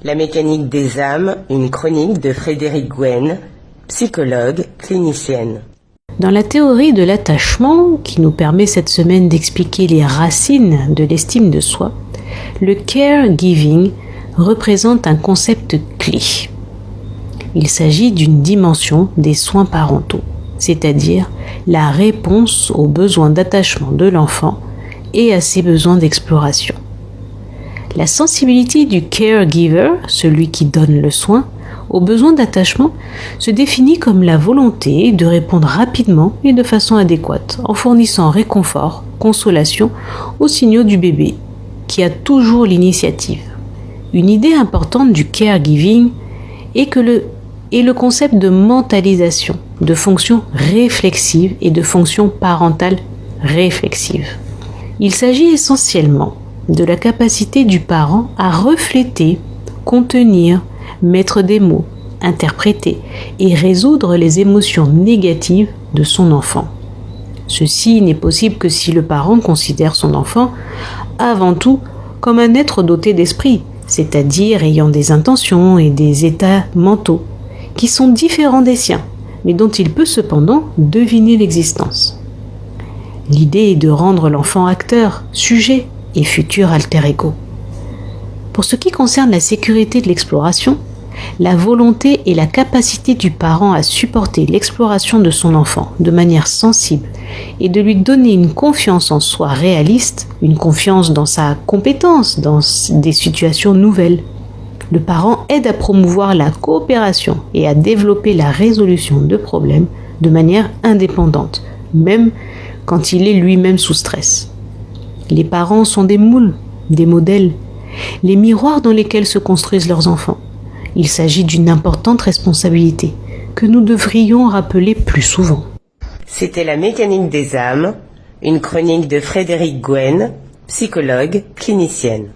La mécanique des âmes, une chronique de Frédéric Gouenne, psychologue clinicienne. Dans la théorie de l'attachement, qui nous permet cette semaine d'expliquer les racines de l'estime de soi, le caregiving représente un concept clé. Il s'agit d'une dimension des soins parentaux, c'est-à-dire la réponse aux besoins d'attachement de l'enfant et à ses besoins d'exploration. La sensibilité du caregiver, celui qui donne le soin, aux besoins d'attachement se définit comme la volonté de répondre rapidement et de façon adéquate, en fournissant réconfort, consolation aux signaux du bébé, qui a toujours l'initiative. Une idée importante du caregiving est le concept de mentalisation, de fonction réflexive et de fonction parentale réflexive. Il s'agit essentiellement de la capacité du parent à refléter, contenir, mettre des mots, interpréter et résoudre les émotions négatives de son enfant. Ceci n'est possible que si le parent considère son enfant avant tout comme un être doté d'esprit, c'est-à-dire ayant des intentions et des états mentaux qui sont différents des siens, mais dont il peut cependant deviner l'existence. L'idée est de rendre l'enfant acteur, sujet et futur alter ego. Pour ce qui concerne la sécurité de l'exploration, la volonté et la capacité du parent à supporter l'exploration de son enfant de manière sensible et de lui donner une confiance en soi réaliste, une confiance dans sa compétence, dans des situations nouvelles. Le parent aide à promouvoir la coopération et à développer la résolution de problèmes de manière indépendante, même quand il est lui-même sous stress. Les parents sont des moules, des modèles, les miroirs dans lesquels se construisent leurs enfants. Il s'agit d'une importante responsabilité que nous devrions rappeler plus souvent. C'était La mécanique des âmes, une chronique de Frédéric Gouenne, psychologue clinicienne.